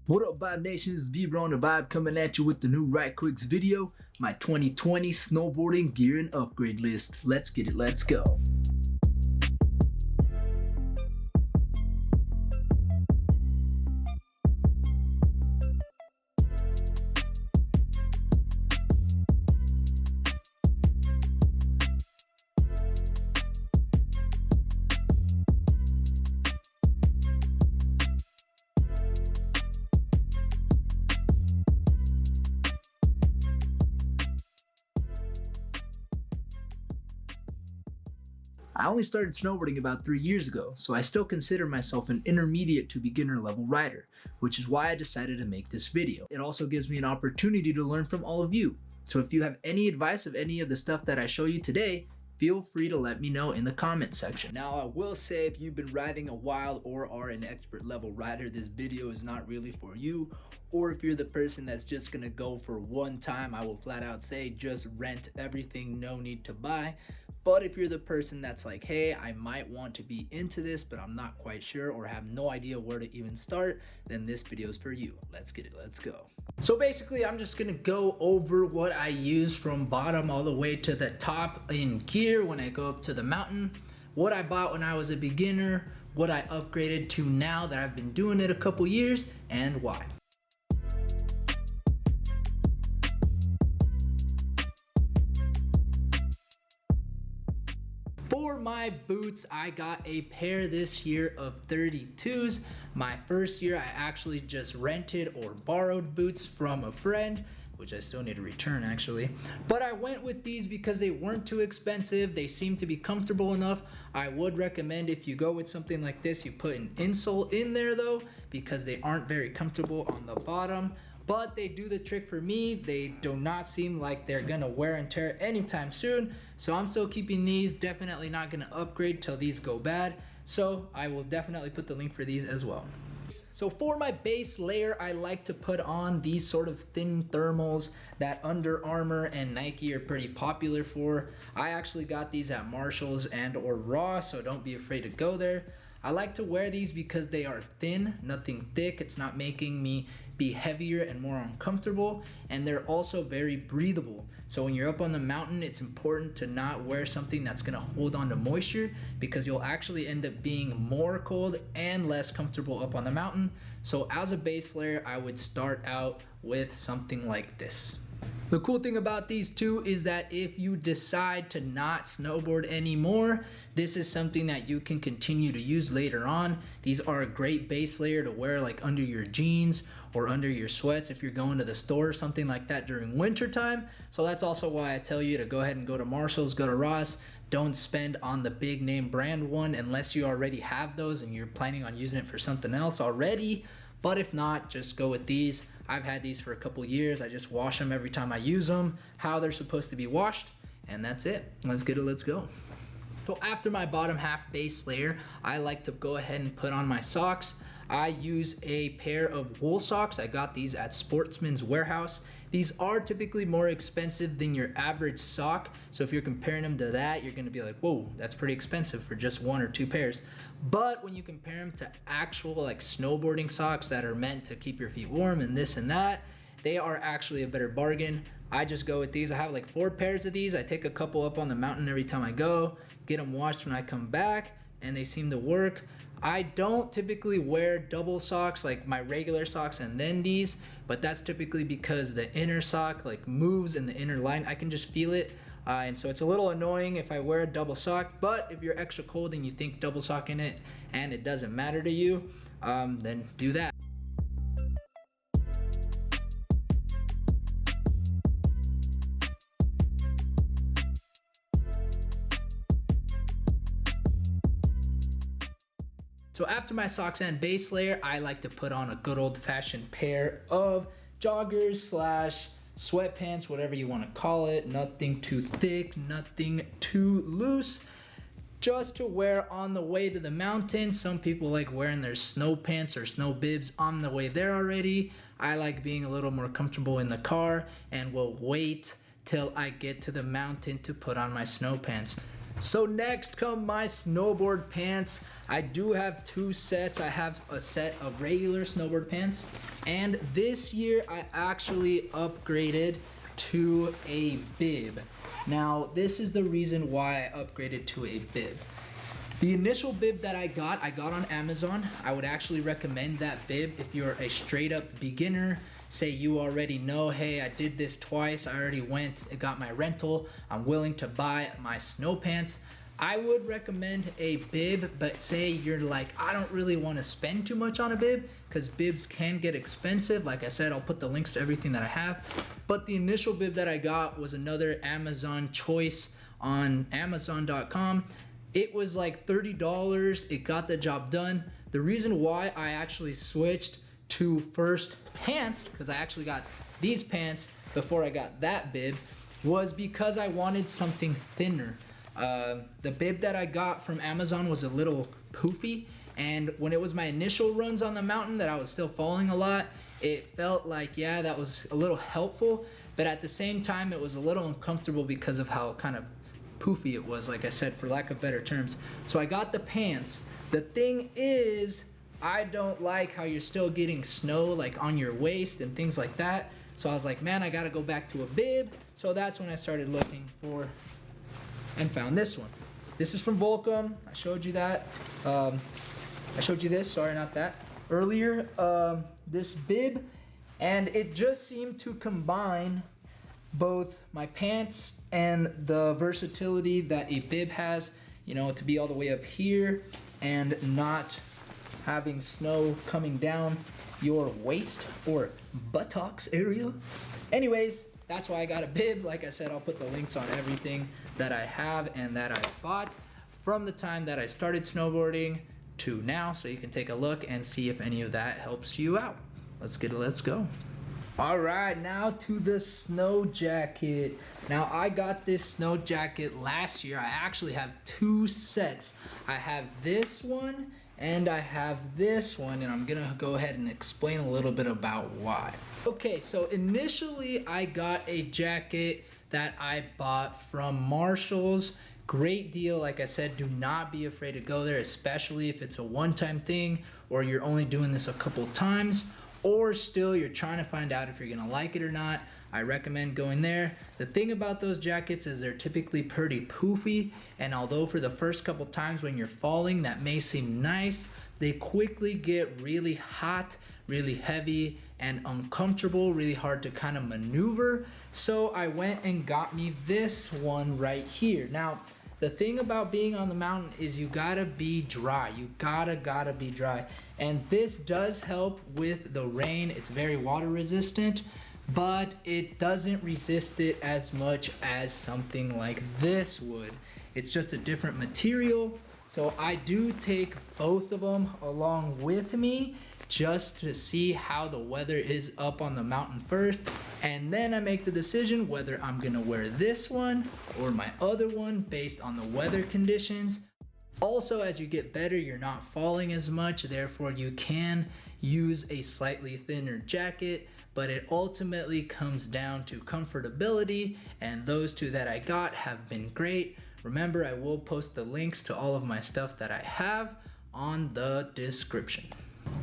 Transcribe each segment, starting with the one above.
What up, VibeNation? This is Vibra on the Vibe coming at you with the new Right Quicks video, my 2020 snowboarding gear and upgrade list. Let's get it, let's go. I only started snowboarding about 3 years ago, so I still consider myself an intermediate to beginner level rider, which is why I decided to make this video. It also gives me an opportunity to learn from all of you. So if you have any advice of any of the stuff that I show you today, feel free to let me know in the comment section. Now, I will say if you've been riding a while or are an expert level rider, this video is not really for you. Or if you're the person that's just gonna go for one time, I will flat out say just rent everything, no need to buy. But if you're the person that's like, hey, I might want to be into this, but I'm not quite sure or have no idea where to even start, then this video is for you. Let's get it, let's go. So basically, I'm just gonna go over what I use from bottom all the way to the top in gear when I go up to the mountain, what I bought when I was a beginner, what I upgraded to now that I've been doing it a couple years, and why. For my boots, I got a pair this year of 32s. My first year, I actually just rented or borrowed boots from a friend, which I still need to return actually. But I went with these because they weren't too expensive. They seemed to be comfortable enough. I would recommend if you go with something like this, you put an insole in there though, because they aren't very comfortable on the bottom. But they do the trick for me. They do not seem like they're gonna wear and tear anytime soon. So I'm still keeping these, definitely not gonna upgrade till these go bad. So I will definitely put the link for these as well. So for my base layer, I like to put on these sort of thin thermals that Under Armour and Nike are pretty popular for. I actually got these at Marshalls and or Ross, so don't be afraid to go there. I like to wear these because they are thin, nothing thick. It's not making me be heavier and more uncomfortable, and they're also very breathable. So when you're up on the mountain, it's important to not wear something that's gonna hold on to moisture because you'll actually end up being more cold and less comfortable up on the mountain. So as a base layer, I would start out with something like this. The cool thing about these two is that if you decide to not snowboard anymore, this is something that you can continue to use later on. These are a great base layer to wear like under your jeans or under your sweats if you're going to the store or something like that during winter time. So that's also why I tell you to go ahead and go to Marshalls, go to Ross. Don't spend on the big name brand one unless you already have those and you're planning on using it for something else already. But if not, just go with these. I've had these for a couple years. I just wash them every time I use them, how they're supposed to be washed, and that's it. Let's get it, let's go. So after my bottom half base layer, I like to go ahead and put on my socks. I use a pair of wool socks. I got these at Sportsman's warehouse. These are typically more expensive than your average sock. So if you're comparing them to that, you're gonna be like, whoa, that's pretty expensive for just 1 or 2 pairs. But when you compare them to actual like snowboarding socks that are meant to keep your feet warm and this and that, they are actually a better bargain. I just go with these. I have like 4 pairs of these. I take a couple up on the mountain every time I go, get them washed when I come back, and they seem to work. I don't typically wear double socks like my regular socks and then these, but that's typically because the inner sock like moves in the inner line. I can just feel it. And so it's a little annoying if I wear a double sock, but if you're extra cold and you think double sock in it and it doesn't matter to you, then do that. So after my socks and base layer, I like to put on a good old-fashioned pair of joggers slash sweatpants, whatever you want to call it. Nothing too thick, nothing too loose, just to wear on the way to the mountain. Some people like wearing their snow pants or snow bibs on the way there already. I like being a little more comfortable in the car and will wait till I get to the mountain to put on my snow pants. So next come my snowboard pants. I do have two sets. I have a set of regular snowboard pants, and this year I actually upgraded to a bib. Now this is the reason why I upgraded to a bib. The initial bib that I got on Amazon. I would actually recommend that bib if you're a straight up beginner. Say you already know, hey, I did this twice, I already went and got my rental, I'm willing to buy my snow pants. I would recommend a bib, but say you're like, I don't really want to spend too much on a bib, because bibs can get expensive. Like I said, I'll put the links to everything that I have. But the initial bib that I got was another Amazon choice on Amazon.com. It was like $30, it got the job done. The reason why I actually switched to first pants, because I actually got these pants before I got that bib, was because I wanted something thinner. The bib that I got from Amazon was a little poofy, and when it was my initial runs on the mountain that I was still falling a lot, it felt like, yeah, that was a little helpful, but at the same time it was a little uncomfortable because of how kind of poofy it was, like I said, for lack of better terms. So I got the pants. The thing is, I don't like how you're still getting snow like on your waist and things like that. So I was like, man, I gotta go back to a bib. So that's when I started looking for and found this one. This is from Volcom. I showed you that. I showed you this, sorry, not that, earlier. This bib, and it just seemed to combine both my pants and the versatility that a bib has, you know, to be all the way up here and not having snow coming down your waist or buttocks area. Anyways, that's why I got a bib. Like I said, I'll put the links on everything that I have and that I bought from the time that I started snowboarding to now, so you can take a look and see if any of that helps you out. Let's go. All right, now to the snow jacket. Now I got this snow jacket last year. I actually have two sets. I have this one and I have this one, and I'm gonna go ahead and explain a little bit about why. Okay, so initially I got a jacket that I bought from Marshalls. Great deal. Like I said, do not be afraid to go there, especially if it's a one-time thing or you're only doing this a couple times, or still you're trying to find out if you're gonna like it or not. I recommend going there. The thing about those jackets is they're typically pretty poofy, and although for the first couple times when you're falling that may seem nice, they quickly get really hot, really heavy, and uncomfortable, really hard to kind of maneuver. So I went and got me this one right here. Now, the thing about being on the mountain is you gotta be dry. You gotta be dry. And this does help with the rain. It's very water resistant, but it doesn't resist it as much as something like this would. It's just a different material. So I do take both of them along with me just to see how the weather is up on the mountain first, and then I make the decision whether I'm gonna wear this one or my other one based on the weather conditions. Also, as you get better, you're not falling as much, therefore you can use a slightly thinner jacket, but it ultimately comes down to comfortability, and those two that I got have been great. Remember, I will post the links to all of my stuff that I have on the description.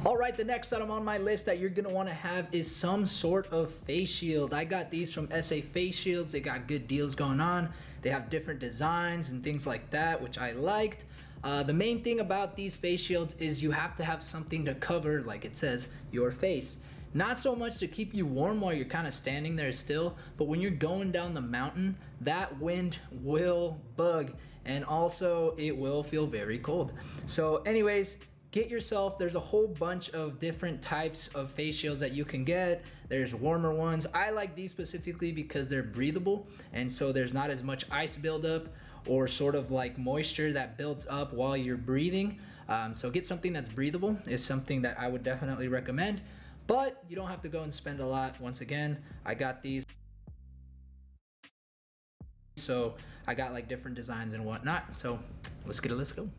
All right, the next item on my list that you're gonna wanna have is some sort of face shield. I got these from SA Face Shields. They got good deals going on. They have different designs and things like that, which I liked. The main thing about these face shields is you have to have something to cover, like it says, your face. Not so much to keep you warm while you're kind of standing there still, but when you're going down the mountain, that wind will bug, and also it will feel very cold. So anyways, get yourself, there's a whole bunch of different types of face shields that you can get. There's warmer ones. I like these specifically because they're breathable, and so there's not as much ice buildup or sort of like moisture that builds up while you're breathing. So get something that's breathable is something that I would definitely recommend, but you don't have to go and spend a lot. Once again, I got these. So I got like different designs and whatnot. So let's go.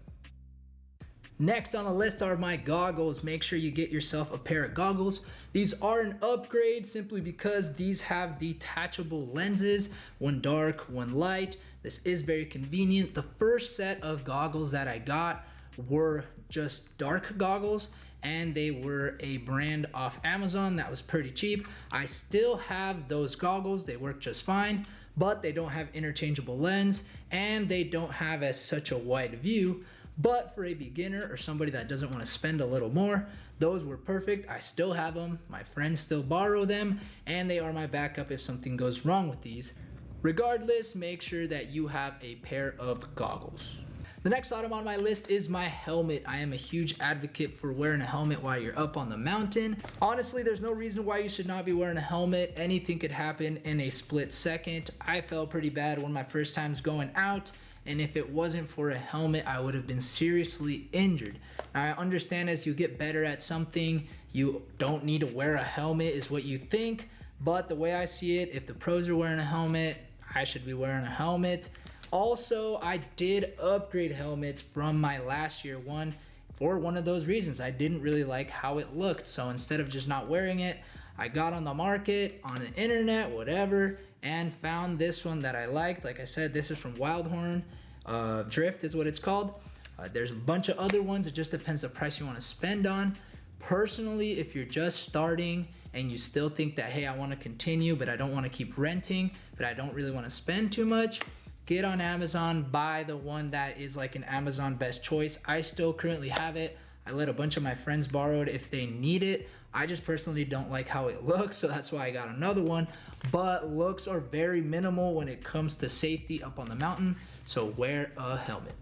Next on the list are my goggles. Make sure you get yourself a pair of goggles. These are an upgrade simply because these have detachable lenses, one dark, one light. This is very convenient. The first set of goggles that I got were just dark goggles, and they were a brand off Amazon that was pretty cheap. I still have those goggles. They work just fine, but they don't have interchangeable lens and they don't have as such a wide view. But for a beginner or somebody that doesn't want to spend a little more, those were perfect. I still have them. My friends still borrow them, and they are my backup if something goes wrong with these. Regardless, make sure that you have a pair of goggles. The next item on my list is my helmet. I am a huge advocate for wearing a helmet while you're up on the mountain. Honestly, there's no reason why you should not be wearing a helmet. Anything could happen in a split second. I felt pretty bad one of my first times going out, and if it wasn't for a helmet, I would have been seriously injured. Now, I understand as you get better at something, you don't need to wear a helmet is what you think, but the way I see it, if the pros are wearing a helmet, I should be wearing a helmet. Also, I did upgrade helmets from my last year one for one of those reasons. I didn't really like how it looked, so instead of just not wearing it, I got on the market, on the internet, whatever, and found this one that I liked. Like I said, this is from Wildhorn. Drift is what it's called. There's a bunch of other ones. It just depends the price you want to spend on. Personally, if you're just starting and you still think that, hey, I want to continue, but I don't want to keep renting, but I don't really want to spend too much, get on Amazon, buy the one that is like an Amazon best choice. I still currently have it. I let a bunch of my friends borrow it if they need it. I just personally don't like how it looks, so that's why I got another one. But looks are very minimal when it comes to safety up on the mountain, so wear a helmet.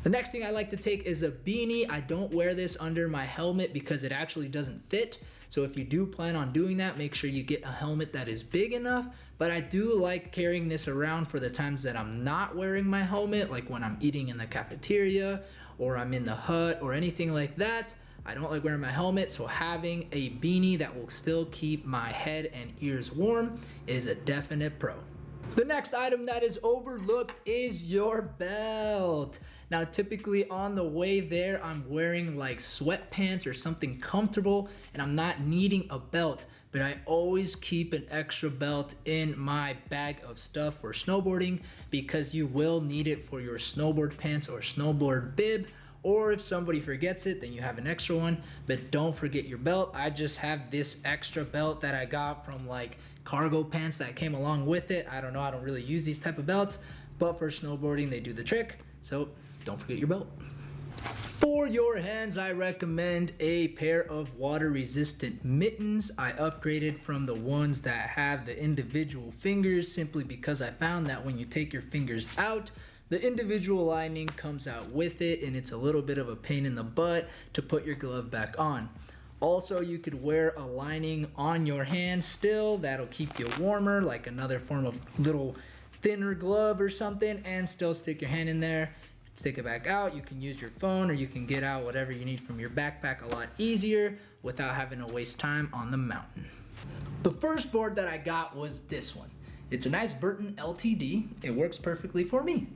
The next thing I like to take is a beanie. I don't wear this under my helmet because it actually doesn't fit. So if you do plan on doing that, make sure you get a helmet that is big enough. But I do like carrying this around for the times that I'm not wearing my helmet, like when I'm eating in the cafeteria or I'm in the hut or anything like that. I don't like wearing my helmet, so having a beanie that will still keep my head and ears warm is a definite pro. The next item that is overlooked is your belt. Now, typically on the way there, I'm wearing like sweatpants or something comfortable, and I'm not needing a belt, but I always keep an extra belt in my bag of stuff for snowboarding because you will need it for your snowboard pants or snowboard bib, or if somebody forgets it, then you have an extra one, but don't forget your belt. I just have this extra belt that I got from like cargo pants that came along with it. I don't know, I don't really use these type of belts, but for snowboarding, they do the trick, so don't forget your belt. For your hands, I recommend a pair of water-resistant mittens. I upgraded from the ones that have the individual fingers simply because I found that when you take your fingers out, the individual lining comes out with it, and it's a little bit of a pain in the butt to put your glove back on. Also, you could wear a lining on your hand still. That'll keep you warmer, like another form of little thinner glove or something, and still stick your hand in there. Stick it back out. You can use your phone, or you can get out whatever you need from your backpack a lot easier without having to waste time on the mountain. The first board that I got was this one. It's a nice Burton LTD. It works perfectly for me.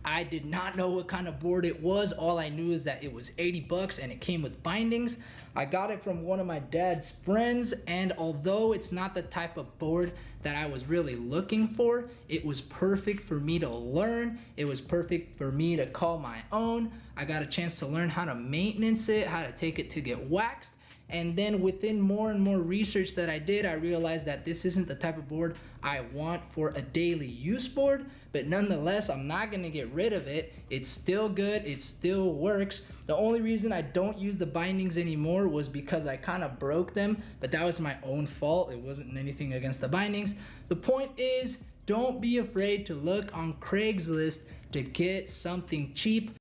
I did not know what kind of board it was. All I knew is that it was 80 bucks and it came with bindings. I got it from one of my dad's friends, and although it's not the type of board that I was really looking for, it was perfect for me to learn. It was perfect for me to call my own. I got a chance to learn how to maintenance it, how to take it to get waxed. And then within more and more research that I did, I realized that this isn't the type of board I want for a daily use board, but nonetheless, I'm not gonna get rid of it. It's still good, it still works. The only reason I don't use the bindings anymore was because I kind of broke them, but that was my own fault. It wasn't anything against the bindings. The point is, don't be afraid to look on Craigslist to get something cheap.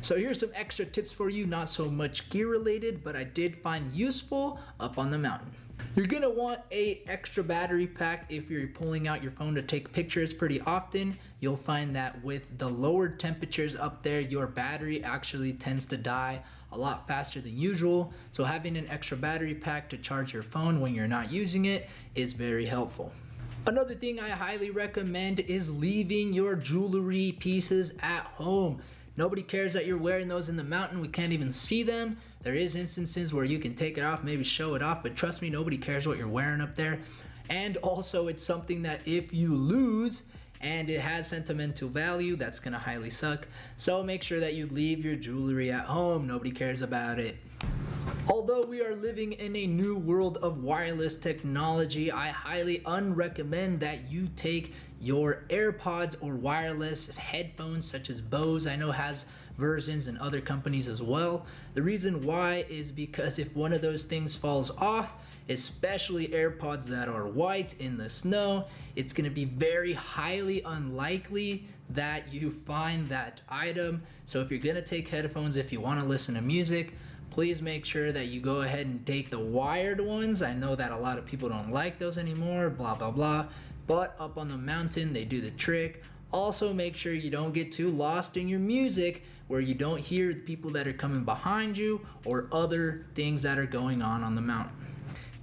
So here's some extra tips for you, not so much gear related, but I did find useful up on the mountain. You're gonna want a extra battery pack if you're pulling out your phone to take pictures pretty often. You'll find that with the lower temperatures up there, your battery actually tends to die a lot faster than usual. So having an extra battery pack to charge your phone when you're not using it is very helpful. Another thing I highly recommend is leaving your jewelry pieces at home. Nobody cares that you're wearing those in the mountain. We can't even see them. There is instances where you can take it off, maybe show it off, but trust me, nobody cares what you're wearing up there. And also, it's something that if you lose, and it has sentimental value, that's gonna highly suck. So make sure that you leave your jewelry at home. Nobody cares about it. Although we are living in a new world of wireless technology, I highly unrecommend that you take your AirPods or wireless headphones such as Bose, I know has versions, and other companies as well. The reason why is because if one of those things falls off, especially AirPods that are white in the snow, it's going to be very highly unlikely that you find that item. So if you're going to take headphones, if you want to listen to music, please make sure that you go ahead and take the wired ones. I know that a lot of people don't like those anymore, blah, blah, blah. But up on the mountain, they do the trick. Also, make sure you don't get too lost in your music where you don't hear the people that are coming behind you or other things that are going on the mountain.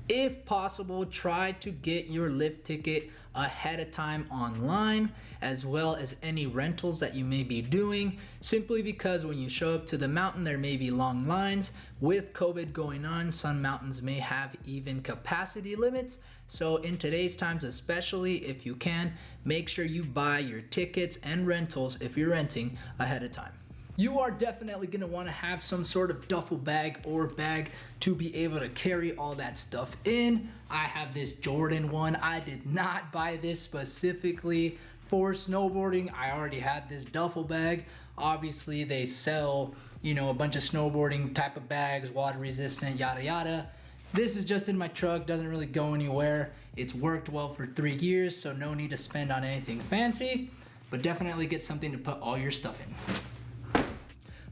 If possible, try to get your lift ticket ahead of time online, as well as any rentals that you may be doing, simply because when you show up to the mountain, there may be long lines. With COVID going on, some mountains may have even capacity limits. So in today's times, especially if you can, make sure you buy your tickets and rentals if you're renting ahead of time. You are definitely going to want to have some sort of duffel bag or bag to be able to carry all that stuff in. I have this Jordan one. I did not buy this specifically for snowboarding. I already had this duffel bag. Obviously, they sell, you know, a bunch of snowboarding type of bags, water resistant, yada yada. This is just in my truck, doesn't really go anywhere. It's worked well for 3 years, so no need to spend on anything fancy, but definitely get something to put all your stuff in.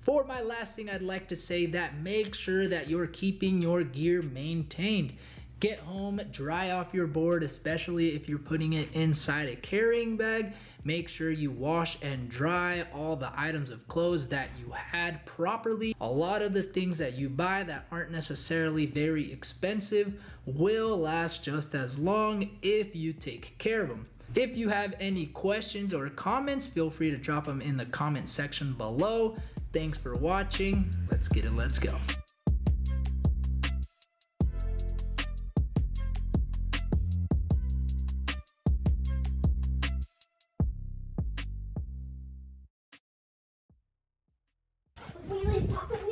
For my last thing, I'd like to say that make sure that you're keeping your gear maintained. Get home, dry off your board, especially if you're putting it inside a carrying bag. Make sure you wash and dry all the items of clothes that you had properly. A lot of the things that you buy that aren't necessarily very expensive will last just as long if you take care of them. If you have any questions or comments, feel free to drop them in the comment section below. Thanks for watching. Let's get it, let's go. Really?